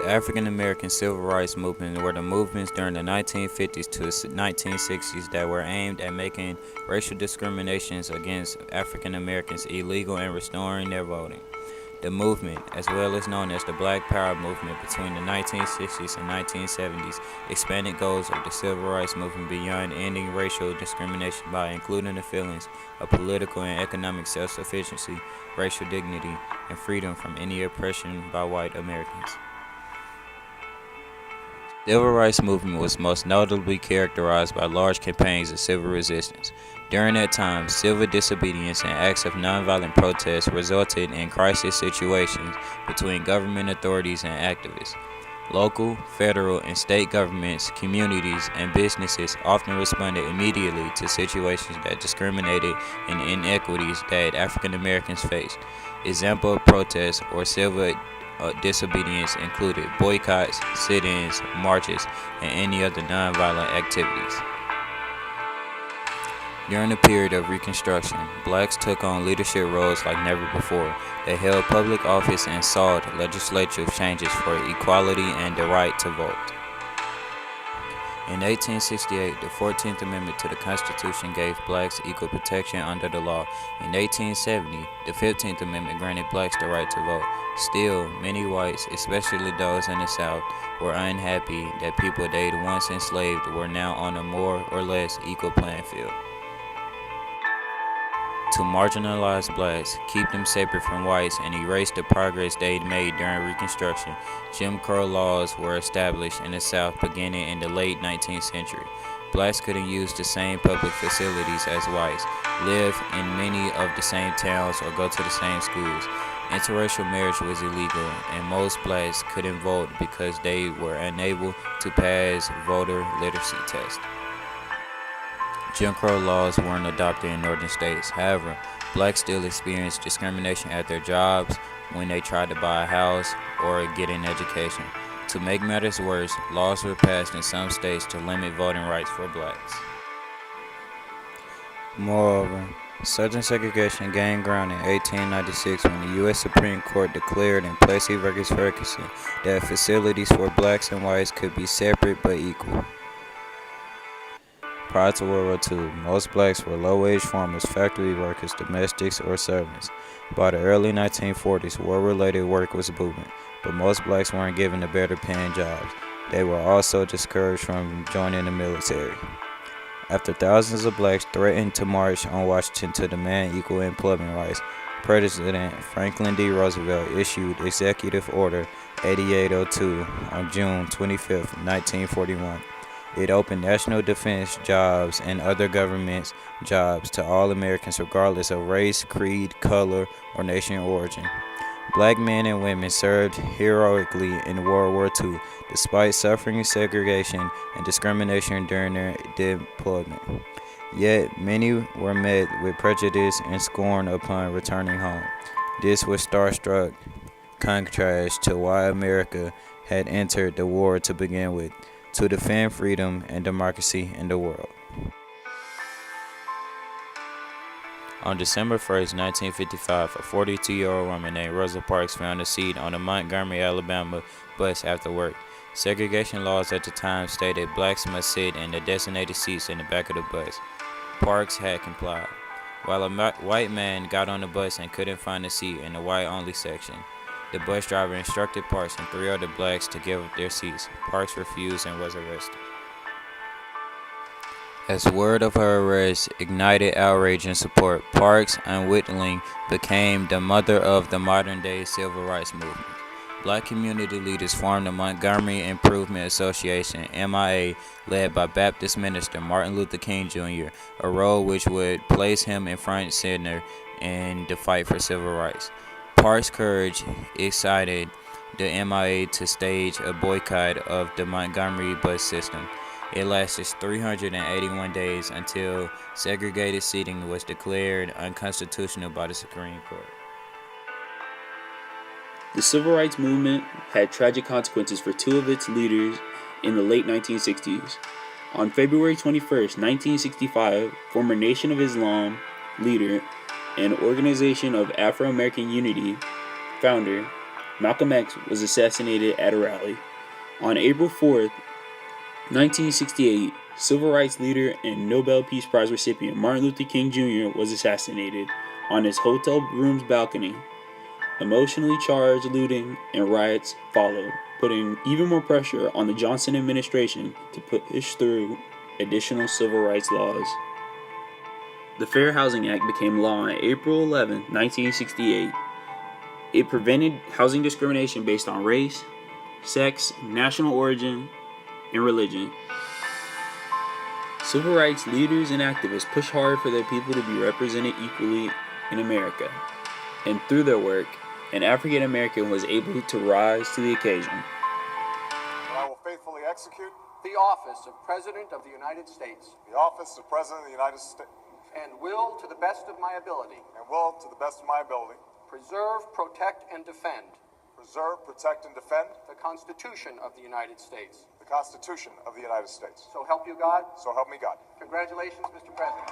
African American civil rights movement were the movements during the 1950s to 1960s that were aimed at making racial discriminations against African Americans illegal and restoring their voting. The movement, as well as known as the Black Power movement between the 1960s and 1970s, expanded goals of the civil rights movement beyond ending racial discrimination by including the feelings of political and economic self-sufficiency, racial dignity, and freedom from any oppression by white Americans. The civil rights movement was most notably characterized by large campaigns of civil resistance. During that time, civil disobedience and acts of nonviolent protest resulted in crisis situations between government authorities and activists. Local, federal, and state governments, communities, and businesses often responded immediately to situations that discriminated and inequities that African Americans faced. Example of protests or civil disobedience included boycotts, sit-ins, marches, and any other nonviolent activities. During the period of Reconstruction, blacks took on leadership roles like never before. They held public office and sought legislative changes for equality and the right to vote. In 1868, the 14th Amendment to the Constitution gave blacks equal protection under the law. In 1870, the 15th Amendment granted blacks the right to vote. Still, many whites, especially those in the South, were unhappy that people they'd once enslaved were now on a more or less equal playing field. To marginalize blacks, keep them separate from whites, and erase the progress they'd made during Reconstruction, Jim Crow laws were established in the South beginning in the late 19th century. Blacks couldn't use the same public facilities as whites, live in many of the same towns, or go to the same schools. Interracial marriage was illegal, and most blacks couldn't vote because they were unable to pass voter literacy tests. Jim Crow laws weren't adopted in northern states. However, blacks still experienced discrimination at their jobs, when they tried to buy a house or get an education. To make matters worse, laws were passed in some states to limit voting rights for blacks. Moreover, Southern segregation gained ground in 1896 when the U.S. Supreme Court declared in Plessy v. Ferguson that facilities for blacks and whites could be separate but equal. Prior to World War II, most blacks were low-wage farmers, factory workers, domestics, or servants. By the early 1940s, war-related work was booming, but most blacks weren't given the better-paying jobs. They were also discouraged from joining the military. After thousands of blacks threatened to march on Washington to demand equal employment rights, President Franklin D. Roosevelt issued Executive Order 8802 on June 25, 1941. It opened national defense jobs and other government jobs to all Americans regardless of race, creed, color, or nation origin. Black men and women served heroically in World War II despite suffering segregation and discrimination during their deployment. Yet many were met with prejudice and scorn upon returning home. This was stark contrast to why America had entered the war to begin with, to defend freedom and democracy in the world. On December 1st, 1955, a 42-year-old woman named Rosa Parks found a seat on a Montgomery, Alabama bus after work. Segregation laws at the time stated blacks must sit in the designated seats in the back of the bus. Parks had complied. While a white man got on the bus and couldn't find a seat in the white-only section, the bus driver instructed Parks and three other blacks to give up their seats. Parks refused and was arrested. As word of her arrest ignited outrage and support, Parks unwittingly became the mother of the modern-day civil rights movement. Black community leaders formed the Montgomery Improvement Association, MIA, led by Baptist minister Martin Luther King Jr., a role which would place him in front and center in the fight for civil rights. Parks' courage excited the MIA to stage a boycott of the Montgomery bus system. It lasted 381 days until segregated seating was declared unconstitutional by the Supreme Court. The civil rights movement had tragic consequences for two of its leaders in the late 1960s. On February 21, 1965, former Nation of Islam leader and Organization of Afro-American Unity founder Malcolm X was assassinated at a rally. On April 4th, 1968, civil rights leader and Nobel Peace Prize recipient Martin Luther King Jr. was assassinated on his hotel room's balcony. Emotionally charged looting and riots followed, putting even more pressure on the Johnson administration to push through additional civil rights laws. The Fair Housing Act became law on April 11, 1968. It prevented housing discrimination based on race, sex, national origin, and religion. Civil rights leaders and activists pushed hard for their people to be represented equally in America, and through their work, an African American was able to rise to the occasion. I will faithfully execute the office of President of the United States the office of President of the United States and will, to the best of my ability, preserve, protect, and defend the Constitution of the United States. the Constitution of the United States. So help you God. So help me God. Congratulations, Mr. President.